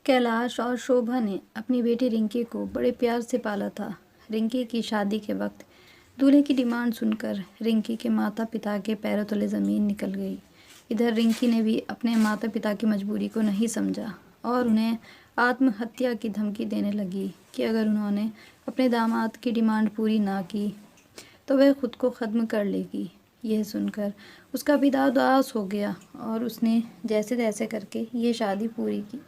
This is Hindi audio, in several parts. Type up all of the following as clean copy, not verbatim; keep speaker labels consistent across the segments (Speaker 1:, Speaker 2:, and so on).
Speaker 1: कैलाश और शोभा ने अपनी बेटी रिंकी को बड़े प्यार से पाला था। रिंकी की शादी के वक्त दूल्हे की डिमांड सुनकर रिंकी के माता पिता के पैरों तले ज़मीन निकल गई। इधर रिंकी ने भी अपने माता पिता की मजबूरी को नहीं समझा और उन्हें आत्महत्या की धमकी देने लगी कि अगर उन्होंने अपने दामाद की डिमांड पूरी ना की तो वह खुद को ख़त्म कर लेगी। यह सुनकर उसका पिता उदास हो गया और उसने जैसे तैसे करके ये शादी पूरी की।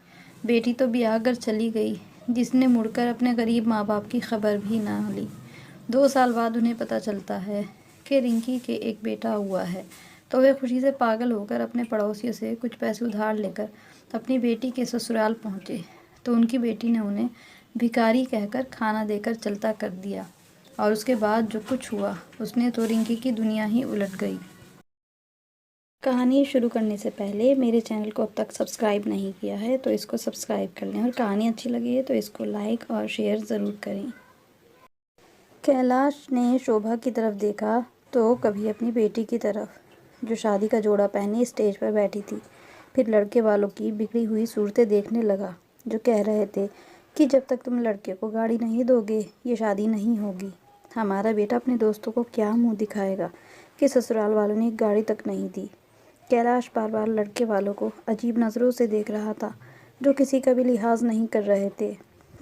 Speaker 1: बेटी तो ब्याह कर चली गई, जिसने मुड़कर अपने गरीब माँ बाप की खबर भी ना ली। 2 साल बाद उन्हें पता चलता है कि रिंकी के एक बेटा हुआ है, तो वे खुशी से पागल होकर अपने पड़ोसियों से कुछ पैसे उधार लेकर अपनी बेटी के ससुराल पहुँचे। तो उनकी बेटी ने उन्हें भिखारी कहकर खाना देकर चलता कर दिया और उसके बाद जो कुछ हुआ उसने तो रिंकी की दुनिया ही उलट गई। कहानी शुरू करने से पहले मेरे चैनल को अब तक सब्सक्राइब नहीं किया है तो इसको सब्सक्राइब कर लें और कहानी अच्छी लगी है तो इसको लाइक और शेयर ज़रूर करें। कैलाश ने शोभा की तरफ देखा तो कभी अपनी बेटी की तरफ, जो शादी का जोड़ा पहने स्टेज पर बैठी थी। फिर लड़के वालों की बिगड़ी हुई सूरतें देखने लगा, जो कह रहे थे कि जब तक तुम लड़के को गाड़ी नहीं दोगे ये शादी नहीं होगी। हमारा बेटा अपने दोस्तों को क्या मुँह दिखाएगा कि ससुराल वालों ने एक गाड़ी तक नहीं दी। कैलाश बार बार लड़के वालों को अजीब नज़रों से देख रहा था, जो किसी का भी लिहाज नहीं कर रहे थे।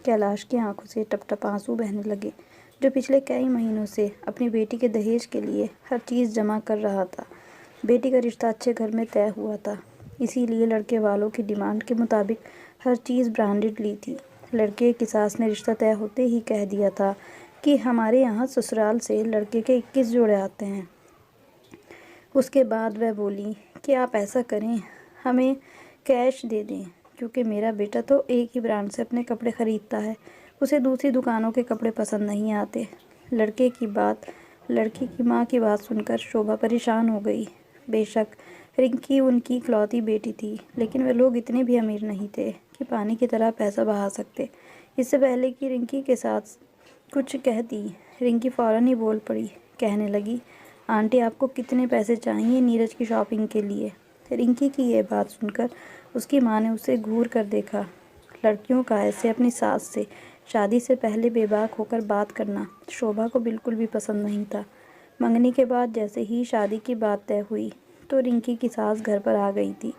Speaker 1: कैलाश की आंखों से टप टप आंसू बहने लगे, जो पिछले कई महीनों से अपनी बेटी के दहेज के लिए हर चीज़ जमा कर रहा था। बेटी का रिश्ता अच्छे घर में तय हुआ था, इसीलिए लड़के वालों की डिमांड के मुताबिक हर चीज़ ब्रांडेड ली थी। लड़के की सास ने रिश्ता तय होते ही कह दिया था कि हमारे यहाँ ससुराल से लड़के के 21 जोड़े आते हैं। उसके बाद वह बोली कि आप ऐसा करें, हमें कैश दे दें, क्योंकि मेरा बेटा तो एक ही ब्रांड से अपने कपड़े ख़रीदता है, उसे दूसरी दुकानों के कपड़े पसंद नहीं आते। लड़की की माँ की बात सुनकर शोभा परेशान हो गई। बेशक रिंकी उनकी इकलौती बेटी थी, लेकिन वे लोग इतने भी अमीर नहीं थे कि पानी की तरह पैसा बहा सकते। इससे पहले कि रिंकी के साथ कुछ कहती, रिंकी फ़ौरन ही बोल पड़ी। कहने लगी, आंटी आपको कितने पैसे चाहिए नीरज की शॉपिंग के लिए। रिंकी की यह बात सुनकर उसकी माँ ने उसे घूर कर देखा। लड़कियों का ऐसे अपनी सास से शादी से पहले बेबाक होकर बात करना शोभा को बिल्कुल भी पसंद नहीं था। मंगनी के बाद जैसे ही शादी की बात तय हुई तो रिंकी की सास घर पर आ गई थी।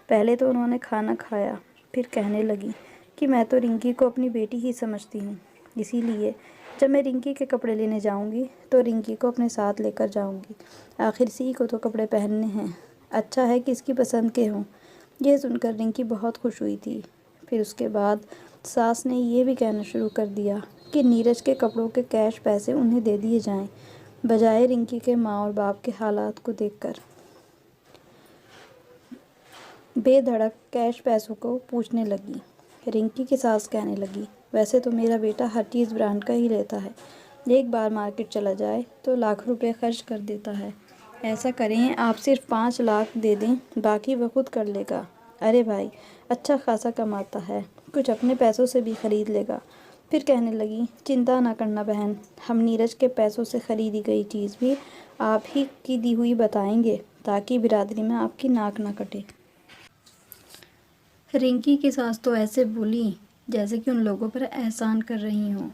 Speaker 1: पहले तो उन्होंने खाना खाया, फिर कहने लगी कि मैं तो रिंकी को अपनी बेटी ही समझती हूँ, इसीलिए जब मैं रिंकी के कपड़े लेने जाऊंगी तो रिंकी को अपने साथ लेकर जाऊंगी। आखिर सी को तो कपड़े पहनने हैं, अच्छा है कि इसकी पसंद के हों। यह सुनकर रिंकी बहुत खुश हुई थी। फिर उसके बाद सास ने ये भी कहना शुरू कर दिया कि नीरज के कपड़ों के कैश पैसे उन्हें दे दिए जाएं, बजाय रिंकी के माँ और बाप के हालात को देखकर बेधड़क कैश पैसों को पूछने लगी। रिंकी की सास कहने लगी, वैसे तो मेरा बेटा हर चीज़ ब्रांड का ही लेता है, एक बार मार्केट चला जाए तो लाख रुपए खर्च कर देता है। ऐसा करें आप सिर्फ 5 लाख दे दें, बाकी वह खुद कर लेगा। अरे भाई अच्छा खासा कमाता है, कुछ अपने पैसों से भी खरीद लेगा। फिर कहने लगी, चिंता ना करना बहन, हम नीरज के पैसों से खरीदी गई चीज़ भी आप ही की दी हुई बताएंगे, ताकि बिरादरी में आपकी नाक ना कटे। रिंकी की सास तो ऐसे बोली जैसे कि उन लोगों पर एहसान कर रही हों,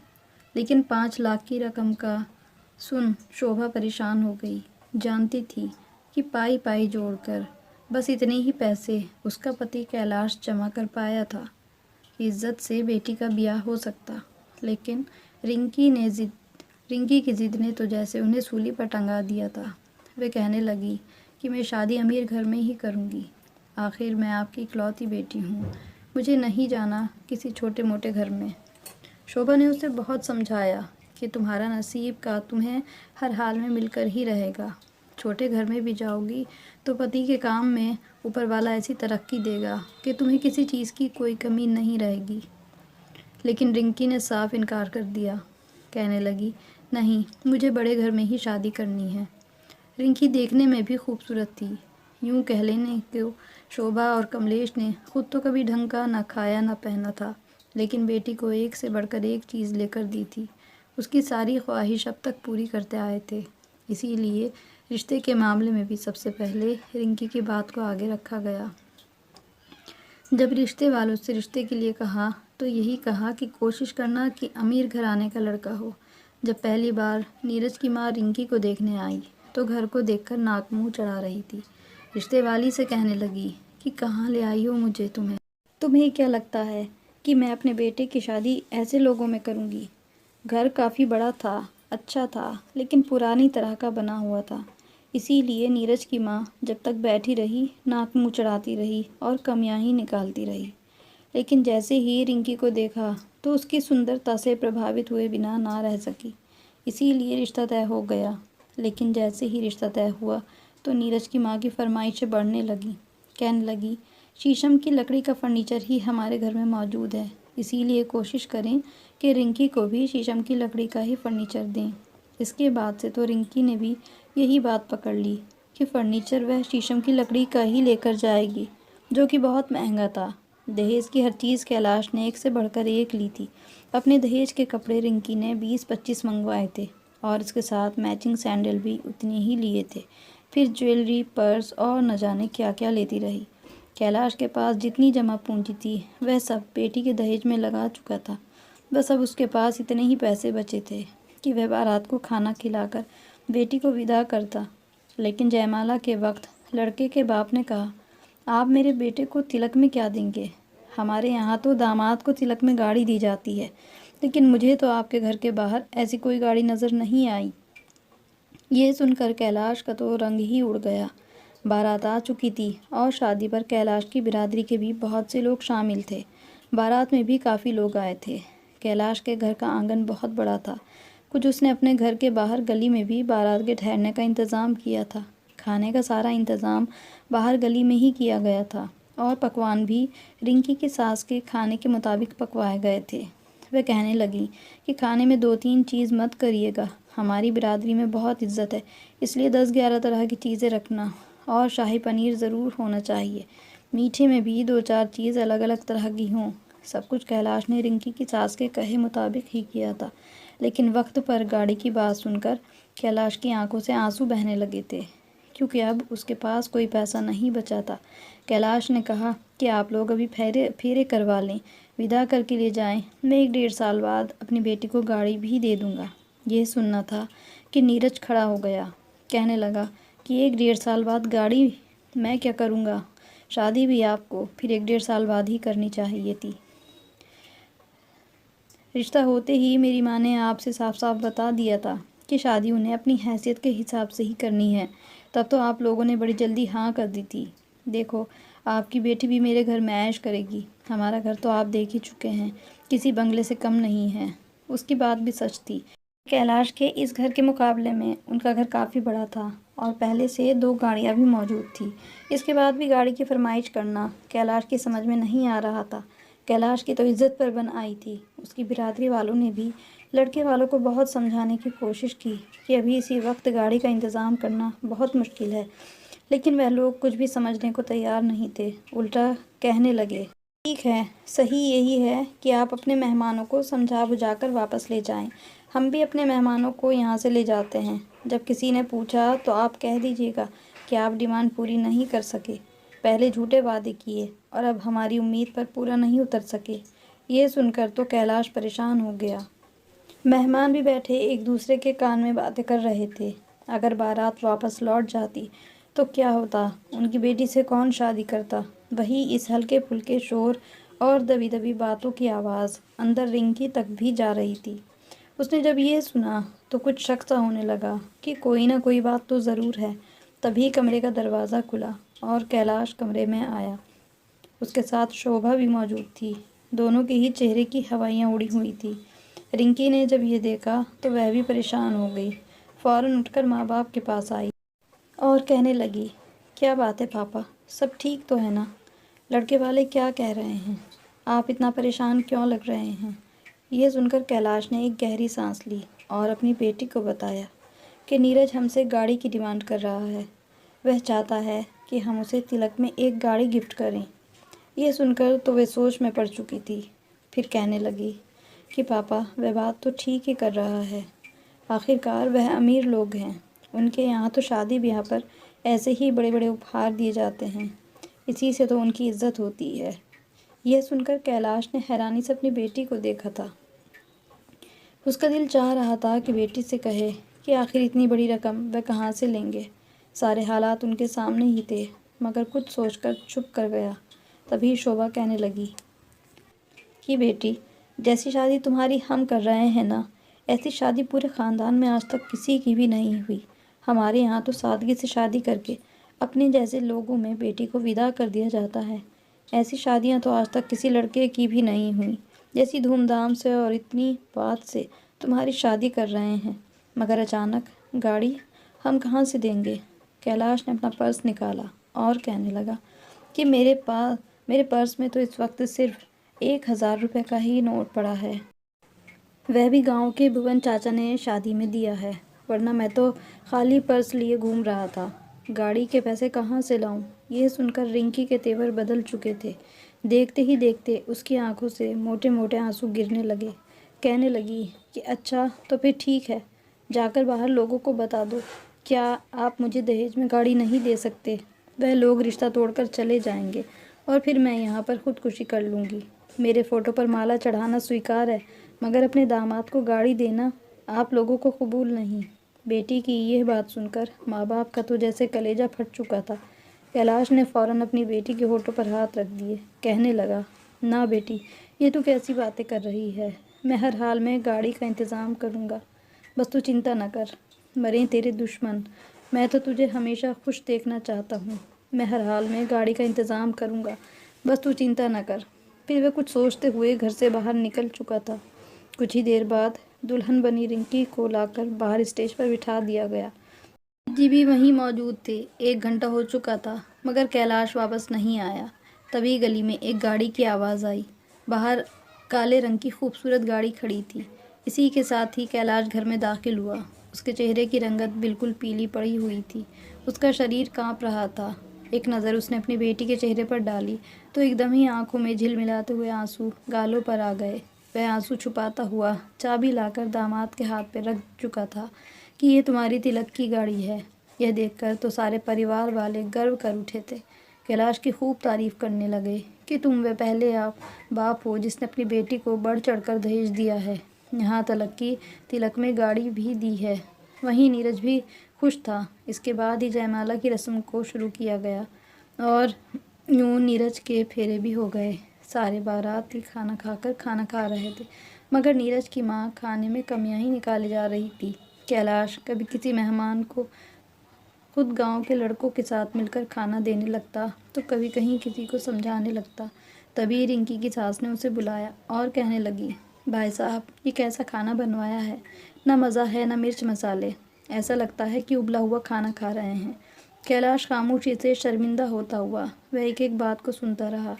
Speaker 1: लेकिन 5 लाख की रकम का सुन शोभा परेशान हो गई। जानती थी कि पाई पाई जोड़कर बस इतने ही पैसे उसका पति कैलाश जमा कर पाया था, इज्जत से बेटी का ब्याह हो सकता। लेकिन रिंकी की ज़िद ने तो जैसे उन्हें सूली पर टंगा दिया था। वे कहने लगी कि मैं शादी अमीर घर में ही करूँगी, आखिर मैं आपकी इकलौती बेटी हूँ, मुझे नहीं जाना किसी छोटे मोटे घर में। शोभा ने उसे बहुत समझाया कि तुम्हारा नसीब का तुम्हें हर हाल में मिलकर ही रहेगा। छोटे घर में भी जाओगी तो पति के काम में ऊपर वाला ऐसी तरक्की देगा कि तुम्हें किसी चीज़ की कोई कमी नहीं रहेगी। लेकिन रिंकी ने साफ इनकार कर दिया। कहने लगी, नहीं, मुझे बड़े घर में ही शादी करनी है। रिंकी देखने में भी खूबसूरत थी। यूँ कह लेने को शोभा और कमलेश ने खुद तो कभी ढंग का ना खाया ना पहना था, लेकिन बेटी को एक से बढ़कर एक चीज़ लेकर दी थी। उसकी सारी ख्वाहिश अब तक पूरी करते आए थे, इसीलिए रिश्ते के मामले में भी सबसे पहले रिंकी की बात को आगे रखा गया। जब रिश्ते वालों से रिश्ते के लिए कहा तो यही कहा कि कोशिश करना कि अमीर घराने का लड़का हो। जब पहली बार नीरज की माँ रिंकी को देखने आई तो घर को देखकर नाक मुंह चढ़ा रही थी। रिश्ते वाली से कहने लगी कि कहाँ ले आई हो मुझे तुम्हें क्या लगता है कि मैं अपने बेटे की शादी ऐसे लोगों में करूँगी? घर काफ़ी बड़ा था, अच्छा था, लेकिन पुरानी तरह का बना हुआ था। इसीलिए नीरज की माँ जब तक बैठी रही नाक मुँह चढ़ाती रही और कमियां ही निकालती रही। लेकिन जैसे ही रिंकी को देखा तो उसकी सुंदरता से प्रभावित हुए बिना ना रह सकी। इसीलिए रिश्ता तय हो गया। लेकिन जैसे ही रिश्ता तय हुआ तो नीरज की माँ की फरमाइशें बढ़ने लगी। कहने लगी, शीशम की लकड़ी का फर्नीचर ही हमारे घर में मौजूद है, इसीलिए कोशिश करें कि रिंकी को भी शीशम की लकड़ी का ही फर्नीचर दें। इसके बाद से तो रिंकी ने भी यही बात पकड़ ली कि फर्नीचर वह शीशम की लकड़ी का ही लेकर जाएगी, जो कि बहुत महंगा था। दहेज की हर चीज़ कैलाश ने एक से बढ़कर एक ली थी। अपने दहेज के कपड़े रिंकी ने 20-25 मंगवाए थे और इसके साथ मैचिंग सैंडल भी उतने ही लिए थे। फिर ज्वेलरी, पर्स और न जाने क्या क्या लेती रही। कैलाश के पास जितनी जमा पूंजी थी वह सब बेटी के दहेज में लगा चुका था। बस अब उसके पास इतने ही पैसे बचे थे कि वह बारात को खाना खिलाकर बेटी को विदा करता। लेकिन जयमाला के वक्त लड़के के बाप ने कहा, आप मेरे बेटे को तिलक में क्या देंगे? हमारे यहाँ तो दामाद को तिलक में गाड़ी दी जाती है, लेकिन मुझे तो आपके घर के बाहर ऐसी कोई गाड़ी नज़र नहीं आई। ये सुनकर कैलाश का तो रंग ही उड़ गया। बारात आ चुकी थी और शादी पर कैलाश की बिरादरी के भी बहुत से लोग शामिल थे। बारात में भी काफ़ी लोग आए थे। कैलाश के घर का आंगन बहुत बड़ा था। कुछ उसने अपने घर के बाहर गली में भी बारात के ठहरने का इंतज़ाम किया था। खाने का सारा इंतज़ाम बाहर गली में ही किया गया था और पकवान भी रिंकी की सास के खाने के मुताबिक पकवाए गए थे। वह कहने लगी कि खाने में 2-3 चीज़ मत करिएगा, हमारी बिरादरी में बहुत इज्जत है, इसलिए 10-11 तरह की चीज़ें रखना और शाही पनीर ज़रूर होना चाहिए। मीठे में भी 2-4 चीज़ अलग अलग तरह की हों। सब कुछ कैलाश ने रिंकी की सास के कहे मुताबिक ही किया था। लेकिन वक्त पर गाड़ी की बात सुनकर कैलाश की आंखों से आंसू बहने लगे थे, क्योंकि अब उसके पास कोई पैसा नहीं बचा था। कैलाश ने कहा कि आप लोग अभी फेरे करवा लें, विदा करके ले जाएं। मैं 1-1.5 साल बाद अपनी बेटी को गाड़ी भी दे दूंगा। यह सुनना था कि नीरज खड़ा हो गया। कहने लगा कि 1-1.5 साल बाद गाड़ी? मैं क्या करूंगा? शादी भी आपको फिर 1-1.5 साल बाद ही करनी चाहिए थी। रिश्ता होते ही मेरी माँ ने आपसे साफ साफ बता दिया था कि शादी उन्हें अपनी हैसियत के हिसाब से ही करनी है। तब तो आप लोगों ने बड़ी जल्दी हाँ कर दी थी। देखो, आपकी बेटी भी मेरे घर में ऐश करेगी। हमारा घर तो आप देख ही चुके हैं, किसी बंगले से कम नहीं है। उसकी बात भी सच थी। कैलाश के इस घर के मुकाबले में उनका घर काफ़ी बड़ा था और पहले से 2 गाड़ियाँ भी मौजूद थी। इसके बाद भी गाड़ी की फरमाइश करना कैलाश की समझ में नहीं आ रहा था। कैलाश की तो इज्जत पर बन आई थी। उसकी बिरादरी वालों ने भी लड़के वालों को बहुत समझाने की कोशिश की कि अभी इसी वक्त गाड़ी का इंतज़ाम करना बहुत मुश्किल है, लेकिन वह लोग कुछ भी समझने को तैयार नहीं थे। उल्टा कहने लगे, ठीक है, सही यही है कि आप अपने मेहमानों को समझा बुझाकर वापस ले जाएं। हम भी अपने मेहमानों को यहाँ से ले जाते हैं। जब किसी ने पूछा तो आप कह दीजिएगा कि आप डिमांड पूरी नहीं कर सके, पहले झूठे वादे किए और अब हमारी उम्मीद पर पूरा नहीं उतर सके। ये सुनकर तो कैलाश परेशान हो गया। मेहमान भी बैठे एक दूसरे के कान में बातें कर रहे थे। अगर बारात वापस लौट जाती तो क्या होता? उनकी बेटी से कौन शादी करता? वही इस हल्के फुल्के शोर और दबी दबी बातों की आवाज़ अंदर रिंकी तक भी जा रही थी। उसने जब ये सुना तो कुछ शक सा होने लगा कि कोई ना कोई बात तो ज़रूर है। तभी कमरे का दरवाज़ा खुला और कैलाश कमरे में आया। उसके साथ शोभा भी मौजूद थी। दोनों के ही चेहरे की हवाइयाँ उड़ी हुई थी। रिंकी ने जब ये देखा तो वह भी परेशान हो गई। फ़ौरन उठकर माँ बाप के पास आई और कहने लगी, क्या बात है पापा, सब ठीक तो है ना? लड़के वाले क्या कह रहे हैं? आप इतना परेशान क्यों लग रहे हैं? यह सुनकर कैलाश ने एक गहरी सांस ली और अपनी बेटी को बताया कि नीरज हमसे गाड़ी की डिमांड कर रहा है। वह चाहता है कि हम उसे तिलक में एक गाड़ी गिफ्ट करें। यह सुनकर तो वह सोच में पड़ चुकी थी। फिर कहने लगी कि पापा, वह बात तो ठीक ही कर रहा है। आखिरकार वह अमीर लोग हैं। उनके यहाँ तो शादी ब्याह पर ऐसे ही बड़े बड़े उपहार दिए जाते हैं। इसी से तो उनकी इज्जत होती है। यह सुनकर कैलाश ने हैरानी से अपनी बेटी को देखा था। उसका दिल चाह रहा था कि बेटी से कहे कि आखिर इतनी बड़ी रकम वह कहाँ से लेंगे। सारे हालात उनके सामने ही थे, मगर कुछ सोचकर चुप कर गया। तभी शोभा कहने लगी कि बेटी, जैसी शादी तुम्हारी हम कर रहे हैं ना, ऐसी शादी पूरे ख़ानदान में आज तक किसी की भी नहीं हुई। हमारे यहाँ तो सादगी से शादी करके अपने जैसे लोगों में बेटी को विदा कर दिया जाता है। ऐसी शादियाँ तो आज तक किसी लड़के की भी नहीं हुई जैसी धूमधाम से और इतनी बात से तुम्हारी शादी कर रहे हैं। मगर अचानक गाड़ी हम कहाँ से देंगे? कैलाश ने अपना पर्स निकाला और कहने लगा कि मेरे पर्स में तो इस वक्त सिर्फ 1,000 रुपये का ही नोट पड़ा है। वह भी गांव के भुवन चाचा ने शादी में दिया है, वरना मैं तो खाली पर्स लिए घूम रहा था। गाड़ी के पैसे कहाँ से लाऊं? यह सुनकर रिंकी के तेवर बदल चुके थे। देखते ही देखते उसकी आंखों से मोटे मोटे आंसू गिरने लगे। कहने लगी कि अच्छा तो फिर ठीक है, जाकर बाहर लोगों को बता दो। क्या आप मुझे दहेज में गाड़ी नहीं दे सकते? वह लोग रिश्ता तोड़कर चले जाएंगे और फिर मैं यहाँ पर खुदकुशी कर लूँगी। मेरे फ़ोटो पर माला चढ़ाना स्वीकार है, मगर अपने दामाद को गाड़ी देना आप लोगों को कबूल नहीं। बेटी की यह बात सुनकर माँ बाप का तो जैसे कलेजा फट चुका था। कैलाश ने फ़ौरन अपनी बेटी के होठों पर हाथ रख दिए। कहने लगा, ना बेटी, ये तू कैसी बातें कर रही है? मैं हर हाल में गाड़ी का इंतज़ाम करूँगा, बस तू चिंता न कर। मरे तेरे दुश्मन, मैं तो तुझे हमेशा खुश देखना चाहता हूँ। मैं हर हाल में गाड़ी का इंतज़ाम करूँगा, बस तू चिंता न कर। फिर वह कुछ सोचते हुए घर से बाहर निकल चुका था। कुछ ही देर बाद दुल्हन बनी रिंकी को लाकर बाहर स्टेज पर बिठा दिया गया। जी भी वहीं मौजूद थे। 1 घंटा हो चुका था, मगर कैलाश वापस नहीं आया। तभी गली में एक गाड़ी की आवाज़ आई। बाहर काले रंग की खूबसूरत गाड़ी खड़ी थी। इसी के साथ ही कैलाश घर में दाखिल हुआ। उसके चेहरे की रंगत बिल्कुल पीली पड़ी हुई थी। उसका शरीर कांप रहा था। एक नज़र उसने अपनी बेटी के चेहरे पर डाली तो एकदम ही आंखों में झिलमिलाते हुए आंसू गालों पर आ गए। वह आंसू छुपाता हुआ चाबी लाकर दामाद के हाथ पे रख चुका था कि ये तुम्हारी तिलक की गाड़ी है। यह देखकर तो सारे परिवार वाले गर्व कर उठे थे। कैलाश की खूब तारीफ करने लगे कि तुम वह पहले आप बाप हो जिसने अपनी बेटी को बढ़ चढ़कर दहेज दिया है, यहाँ तलक की तिलक में गाड़ी भी दी है। वहीं नीरज भी खुश था। इसके बाद ही जयमाला की रस्म को शुरू किया गया और यूँ नीरज के फेरे भी हो गए। सारे बाराती खाना खा रहे थे, मगर नीरज की माँ खाने में कमियां ही निकाली जा रही थी। कैलाश कभी किसी मेहमान को खुद गांव के लड़कों के साथ मिलकर खाना देने लगता तो कभी कहीं किसी को समझाने लगता। तभी रिंकी की सास ने उसे बुलाया और कहने लगी, भाई साहब, ये कैसा खाना बनवाया है? ना मज़ा है ना मिर्च मसाले, ऐसा लगता है कि उबला हुआ खाना खा रहे हैं। कैलाश खामोशी से शर्मिंदा होता हुआ वह एक एक बात को सुनता रहा।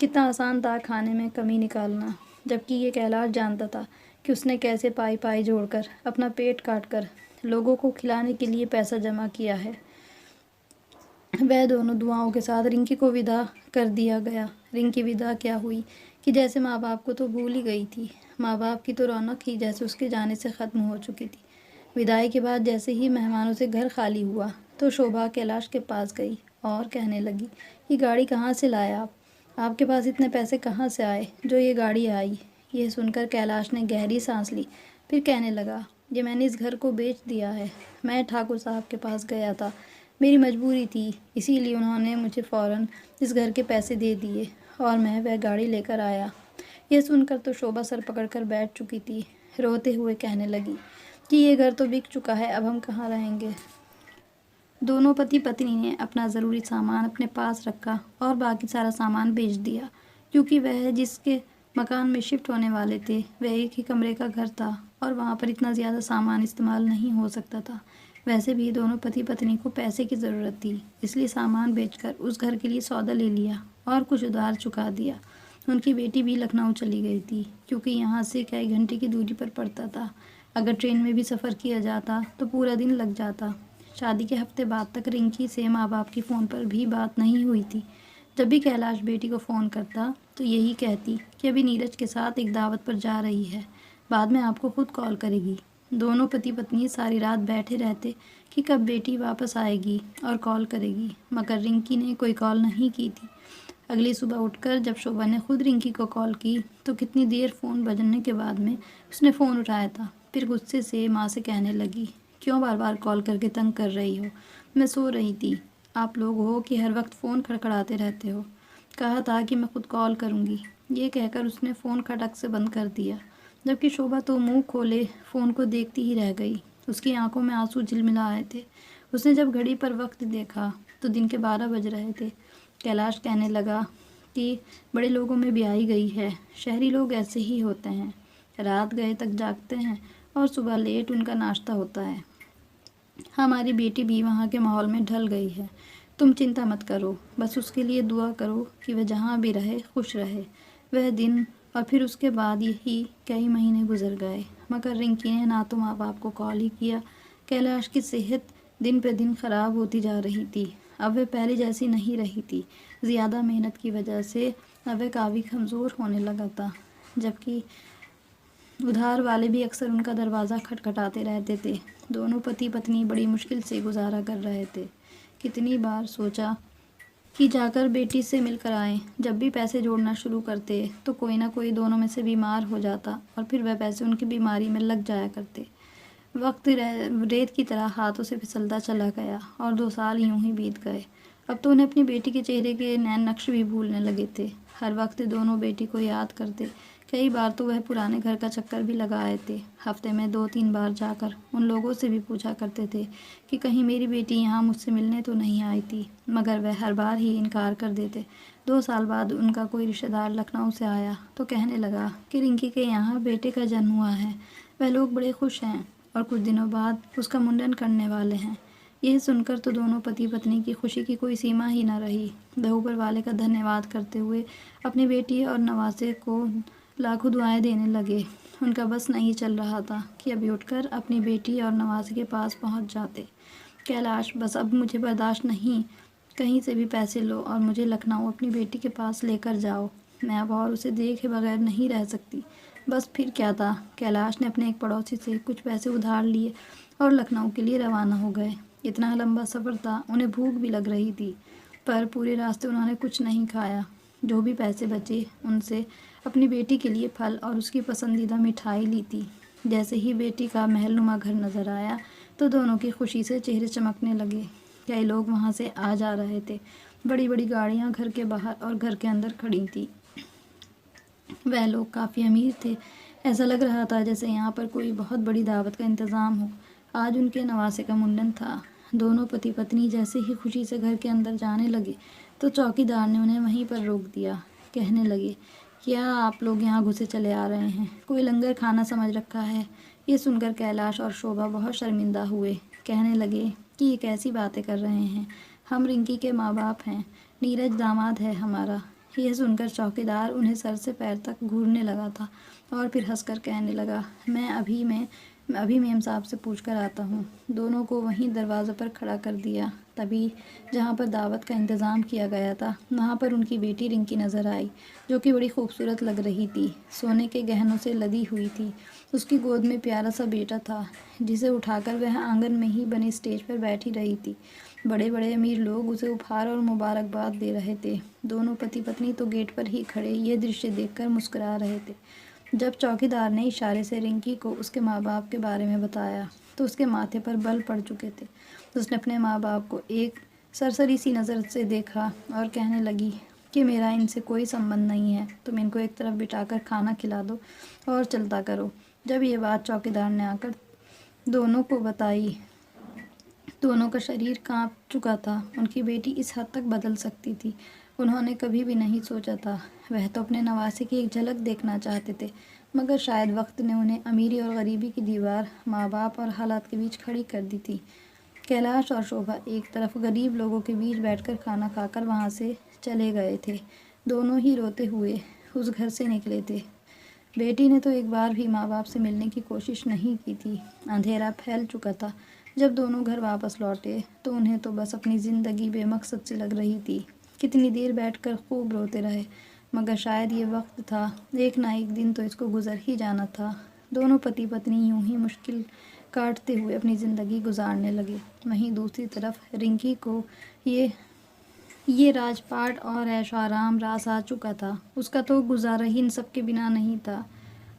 Speaker 1: कितना आसान था खाने में कमी निकालना, जबकि ये कैलाश जानता था कि उसने कैसे पाई पाई जोड़कर अपना पेट काटकर लोगों को खिलाने के लिए पैसा जमा किया है। वह दोनों दुआओं के साथ रिंकी को विदा कर दिया गया। रिंकी विदा क्या हुई कि जैसे माँ बाप को तो भूल ही गई थी। माँ बाप की तो रौनक ही जैसे उसके जाने से ख़त्म हो चुकी थी। विदाई के बाद जैसे ही मेहमानों से घर खाली हुआ तो शोभा कैलाश के पास गई और कहने लगी, ये गाड़ी कहाँ से लाया आप? आपके पास इतने पैसे कहाँ से आए जो ये गाड़ी आई? यह सुनकर कैलाश ने गहरी सांस ली। फिर कहने लगा, ये मैंने इस घर को बेच दिया है। मैं ठाकुर साहब के पास गया था, मेरी मजबूरी थी, इसीलिए उन्होंने मुझे फ़ौरन इस घर के पैसे दे दिए और मैं वह गाड़ी लेकर आया। यह सुनकर तो शोभा सर पकड़कर बैठ चुकी थी। रोते हुए कहने लगी कि ये घर तो बिक चुका है, अब हम कहाँ रहेंगे। दोनों पति पत्नी ने अपना ज़रूरी सामान अपने पास रखा और बाकी सारा सामान बेच दिया, क्योंकि वह जिसके मकान में शिफ्ट होने वाले थे वह एक ही कमरे का घर था और वहाँ पर इतना ज़्यादा सामान इस्तेमाल नहीं हो सकता था। वैसे भी दोनों पति पत्नी को पैसे की ज़रूरत थी, इसलिए सामान बेचकर उस घर के लिए सौदा ले लिया और कुछ उधार चुका दिया। उनकी बेटी भी लखनऊ चली गई थी, क्योंकि यहाँ से कई घंटे की दूरी पर पड़ता था। अगर ट्रेन में भी सफ़र किया जाता तो पूरा दिन लग जाता। शादी के हफ्ते बाद तक रिंकी से माँ बाप की फ़ोन पर भी बात नहीं हुई थी। जब भी कैलाश बेटी को फ़ोन करता तो यही कहती कि अभी नीरज के साथ एक दावत पर जा रही है, बाद में आपको खुद कॉल करेगी। दोनों पति पत्नी सारी रात बैठे रहते कि कब बेटी वापस आएगी और कॉल करेगी, मगर रिंकी ने कोई कॉल नहीं की थी। अगली सुबह उठकर जब शोभा ने खुद रिंकी को कॉल की तो कितनी देर फ़ोन बजने के बाद में उसने फ़ोन उठाया था। फिर गुस्से से माँ से कहने लगी, क्यों बार बार कॉल करके तंग कर रही हो? मैं सो रही थी। आप लोग हो कि हर वक्त फ़ोन खड़खड़ाते रहते हो। कहा था कि मैं खुद कॉल करूँगी। ये कहकर उसने फ़ोन खटक से बंद कर दिया, जबकि शोभा तो मुंह खोले फ़ोन को देखती ही रह गई। उसकी आंखों में आंसू झिलमिला आए थे। उसने जब घड़ी पर वक्त देखा तो दिन के 12 बज रहे थे। कैलाश कहने लगा कि बड़े लोगों में ब्याही गई है। शहरी लोग ऐसे ही होते हैं, रात गए तक जागते हैं और सुबह लेट उनका नाश्ता होता है। हमारी बेटी भी वहाँ के माहौल में ढल गई है। तुम चिंता मत करो, बस उसके लिए दुआ करो कि वह जहाँ भी रहे खुश रहे। वह दिन और फिर उसके बाद यही कई महीने गुजर गए, मगर रिंकी ने ना तो माँ बाप को कॉल ही किया। कैलाश की सेहत दिन पे दिन ख़राब होती जा रही थी। अब वह पहले जैसी नहीं रही थी। ज़्यादा मेहनत की वजह से अब वह काफ़ी कमज़ोर होने लगा था, जबकि उधार वाले भी अक्सर उनका दरवाज़ा खटखटाते रहते थे। दोनों पति पत्नी बड़ी मुश्किल से गुजारा कर रहे थे। कितनी बार सोचा कि जाकर बेटी से मिलकर आएं। जब भी पैसे जोड़ना शुरू करते तो कोई ना कोई दोनों में से बीमार हो जाता और फिर वह पैसे उनकी बीमारी में लग जाया करते। वक्त रेत की तरह हाथों से फिसलता चला गया और 2 साल यूं ही बीत गए। अब तो उन्हें अपनी बेटी के चेहरे के नैन नक्श भी भूलने लगे थे। हर वक्त दोनों बेटी को याद करते। कई बार तो वह पुराने घर का चक्कर भी लगा आए थे। हफ्ते में 2-3 बार जाकर उन लोगों से भी पूछा करते थे कि कहीं मेरी बेटी यहाँ मुझसे मिलने तो नहीं आई थी, मगर वह हर बार ही इनकार कर देते। 2 साल बाद उनका कोई रिश्तेदार लखनऊ से आया तो कहने लगा कि रिंकी के यहाँ बेटे का जन्म हुआ है। वह लोग बड़े खुश हैं और कुछ दिनों बाद उसका मुंडन करने वाले हैं। यह सुनकर तो दोनों पति पत्नी की खुशी की कोई सीमा ही न रही। वह ऊपर वाले का धन्यवाद करते हुए अपनी बेटी और नवासे को लाखों दुआएं देने लगे। उनका बस नहीं चल रहा था कि अभी उठकर अपनी बेटी और नवासे के पास पहुंच जाते। कैलाश, बस अब मुझे बर्दाश्त नहीं। कहीं से भी पैसे लो और मुझे लखनऊ अपनी बेटी के पास लेकर जाओ। मैं अब और उसे देखे बगैर नहीं रह सकती। बस फिर क्या था, कैलाश ने अपने एक पड़ोसी से कुछ पैसे उधार लिए और लखनऊ के लिए रवाना हो गए। इतना लंबा सफ़र था, उन्हें भूख भी लग रही थी, पर पूरे रास्ते उन्होंने कुछ नहीं खाया। जो भी पैसे बचे उनसे अपनी बेटी के लिए फल और उसकी पसंदीदा मिठाई ली थी। जैसे ही बेटी का महलनुमा घर नज़र आया तो दोनों की खुशी से चेहरे चमकने लगे। कई लोग वहाँ से आ जा रहे थे। बड़ी बड़ी गाड़ियाँ घर के बाहर और घर के अंदर खड़ी थी। वह लोग काफ़ी अमीर थे। ऐसा लग रहा था जैसे यहाँ पर कोई बहुत बड़ी दावत का इंतज़ाम हो। आज उनके नवासे का मुंडन था। दोनों पति पत्नी जैसे ही खुशी से घर के अंदर जाने लगे तो चौकीदार ने उन्हें वहीं पर रोक दिया। कहने लगे, क्या आप लोग यहाँ घुसे चले आ रहे हैं? कोई लंगर खाना समझ रखा है? ये सुनकर कैलाश और शोभा बहुत शर्मिंदा हुए। कहने लगे कि ये कैसी बातें कर रहे हैं, हम रिंकी के माँ बाप हैं, नीरज दामाद है हमारा। यह सुनकर चौकीदार उन्हें सर से पैर तक घूरने लगा था और फिर हंसकर कहने लगा, मैं अभी मेम साहब से पूछ कर आता हूँ। दोनों को वहीं दरवाज़े पर खड़ा कर दिया। तभी जहाँ पर दावत का इंतज़ाम किया गया था वहाँ पर उनकी बेटी रिंकी नज़र आई, जो कि बड़ी खूबसूरत लग रही थी। सोने के गहनों से लदी हुई थी। उसकी गोद में प्यारा सा बेटा था, जिसे उठाकर वह आंगन में ही बनी स्टेज पर बैठी रही थी। बड़े बड़े अमीर लोग उसे उपहार और मुबारकबाद दे रहे थे। दोनों पति पत्नी तो गेट पर ही खड़े ये दृश्य देखकर मुस्कुरा रहे थे। जब चौकीदार ने इशारे से रिंकी को उसके माँ बाप के बारे में बताया तो उसके माथे पर बल पड़ चुके थे। उसने अपने माँ बाप को एक सरसरी सी नज़र से देखा और कहने लगी कि मेरा इनसे कोई संबंध नहीं है, तुम इनको एक तरफ बिठाकर खाना खिला दो और चलता करो। जब ये बात चौकीदार ने आकर दोनों को बताई, दोनों का शरीर कांप चुका था। उनकी बेटी इस हद तक बदल सकती थी, उन्होंने कभी भी नहीं सोचा था। वह तो अपने नवासे की एक झलक देखना चाहते थे, मगर शायद वक्त ने उन्हें अमीरी और गरीबी की दीवार माँ बाप और हालात के बीच खड़ी कर दी थी। कैलाश और शोभा एक तरफ गरीब लोगों के बीच बैठकर खाना खाकर वहाँ से चले गए थे। दोनों ही रोते हुए उस घर से निकले थे। बेटी ने तो एक बार भी माँ बाप से मिलने की कोशिश नहीं की थी। अंधेरा फैल चुका था। जब दोनों घर वापस लौटे तो उन्हें तो बस अपनी ज़िंदगी बेमकसद सी लग रही थी। कितनी देर बैठकर खूब रोते रहे, मगर शायद ये वक्त था, एक ना एक दिन तो इसको गुजर ही जाना था। दोनों पति पत्नी यूं ही मुश्किल काटते हुए अपनी ज़िंदगी गुजारने लगे। वहीं दूसरी तरफ रिंकी को ये ये राजपाट और ऐशो आराम रास आ चुका था। उसका तो गुजारा ही इन सब के बिना नहीं था,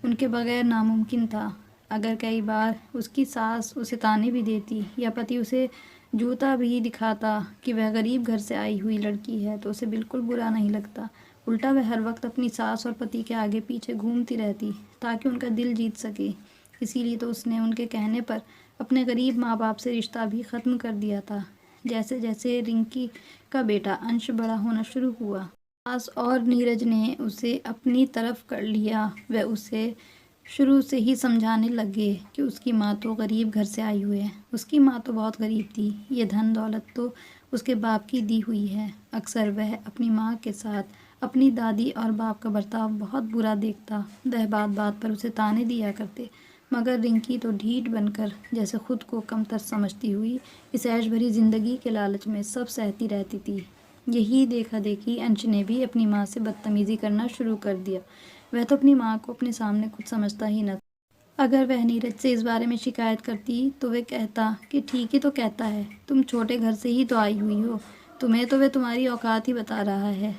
Speaker 1: उनके बगैर नामुमकिन था। अगर कई बार उसकी सास उसे ताने भी देती या पति उसे जूता भी दिखाता कि वह गरीब घर से आई हुई लड़की है, तो उसे बिल्कुल बुरा नहीं लगता। उल्टा वह हर वक्त अपनी सास और पति के आगे पीछे घूमती रहती ताकि उनका दिल जीत सके। इसीलिए तो उसने उनके कहने पर अपने गरीब माँ बाप से रिश्ता भी ख़त्म कर दिया था। जैसे जैसे रिंकी का बेटा अंश बड़ा होना शुरू हुआ, सास और नीरज ने उसे अपनी तरफ कर लिया। वह उसे शुरू से ही समझाने लगे कि उसकी माँ तो गरीब घर से आई हुई है, उसकी माँ तो बहुत गरीब थी, ये धन दौलत तो उसके बाप की दी हुई है। अक्सर वह अपनी माँ के साथ अपनी दादी और बाप का बर्ताव बहुत बुरा देखता। वह बात बात पर उसे ताने दिया करते, मगर रिंकी तो ढीठ बनकर जैसे खुद को कमतर समझती हुई इस ऐश भरी जिंदगी के लालच में सब सहती रहती थी। यही देखा देखी अंश ने भी अपनी माँ से बदतमीज़ी करना शुरू कर दिया। वह तो अपनी माँ को अपने सामने कुछ समझता ही न था। अगर वह नीरज से इस बारे में शिकायत करती तो वह कहता कि ठीक ही तो कहता है, तुम छोटे घर से ही तो आई हुई हो, तुम्हें तो वह तुम्हारी औकात ही बता रहा है।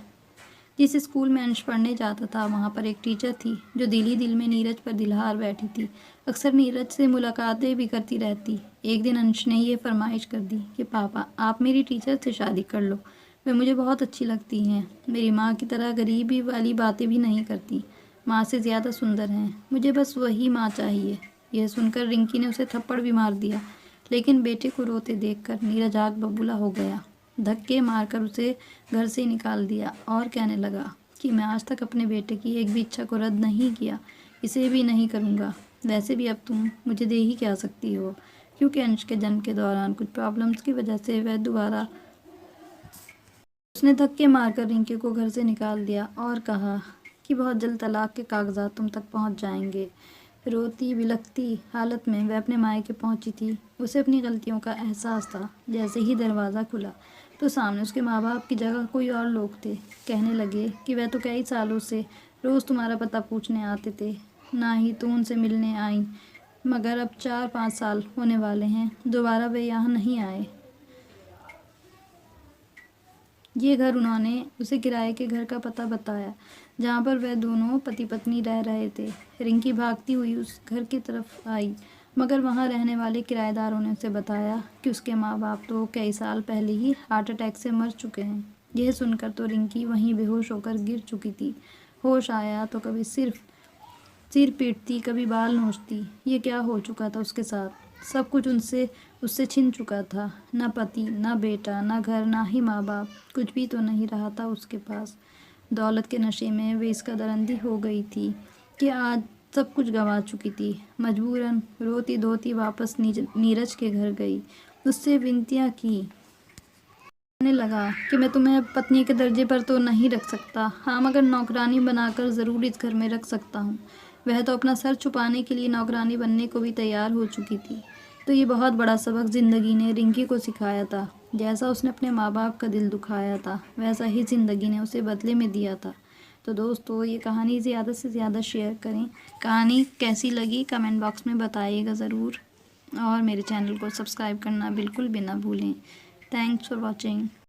Speaker 1: जिस स्कूल में अंश पढ़ने जाता था वहाँ पर एक टीचर थी जो दिल ही दिल में नीरज पर दिलहार बैठी थी। अक्सर नीरज से मुलाकातें भी करती रहती। एक दिन अंश ने ये फरमाइश कर दी कि पापा, आप मेरी टीचर से शादी कर लो, वे मुझे बहुत अच्छी लगती हैं, मेरी माँ की तरह गरीबी वाली बातें भी नहीं करती, माँ से ज़्यादा सुंदर हैं, मुझे बस वही माँ चाहिए। यह सुनकर रिंकी ने उसे थप्पड़ भी मार दिया, लेकिन बेटे को रोते देखकर नीरज आग बबूला हो गया। धक्के मारकर उसे घर से निकाल दिया और कहने लगा कि मैं आज तक अपने बेटे की एक भी इच्छा को रद्द नहीं किया, इसे भी नहीं करूँगा। वैसे भी अब तुम मुझे दे ही क्या सकती हो, क्योंकि अंश के जन्म के दौरान कुछ प्रॉब्लम्स की वजह से वह दोबारा उसने धक्के मारकर रिंकी को घर से निकाल दिया और कहा कि बहुत जल्द तलाक के कागजात तुम तक पहुंच जाएंगे। रोती बिलखती हालत में वह अपने मायके पहुंची थी। उसे अपनी गलतियों का एहसास था। जैसे ही दरवाज़ा खुला तो सामने उसके माँ बाप की जगह कोई और लोग थे। कहने लगे कि वह तो कई सालों से रोज़ तुम्हारा पता पूछने आते थे, ना ही तो उनसे मिलने आई, मगर अब 4-5 साल होने वाले हैं दोबारा वे यहाँ नहीं आए। ये घर उन्होंने उसे किराए के घर का पता बताया जहाँ पर वह दोनों पति पत्नी रह रहे थे। रिंकी भागती हुई उस घर की तरफ आई, मगर वहाँ रहने वाले किराएदारों ने उसे बताया कि उसके माँ बाप तो कई साल पहले ही हार्ट अटैक से मर चुके हैं। यह सुनकर तो रिंकी वहीं बेहोश होकर गिर चुकी थी। होश आया तो कभी सिर्फ सिर पीटती, कभी बाल नोचती। ये क्या हो चुका था उसके साथ? सब कुछ उससे छिन चुका था। ना पति, ना बेटा, ना घर, ना ही माँ बाप, कुछ भी तो नहीं रहा था उसके पास। दौलत के नशे में वे इस कदर अंधी हो गई थी कि आज सब कुछ गंवा चुकी थी। मजबूरन रोती धोती वापस नीरज के घर गई। उससे विनतियाँ की। कहने लगा कि मैं तुम्हें पत्नी के दर्जे पर तो नहीं रख सकता, हाँ मगर नौकरानी बनाकर ज़रूर इस घर में रख सकता हूँ। वह तो अपना सर छुपाने के लिए नौकरानी बनने को भी तैयार हो चुकी थी। तो ये बहुत बड़ा सबक ज़िंदगी ने रिंकी को सिखाया था। जैसा उसने अपने माँ बाप का दिल दुखाया था, वैसा ही ज़िंदगी ने उसे बदले में दिया था। तो दोस्तों, ये कहानी ज़्यादा से ज़्यादा शेयर करें। कहानी कैसी लगी कमेंट बॉक्स में बताइएगा ज़रूर, और मेरे चैनल को सब्सक्राइब करना बिल्कुल भी ना भूलें। Thanks for watching.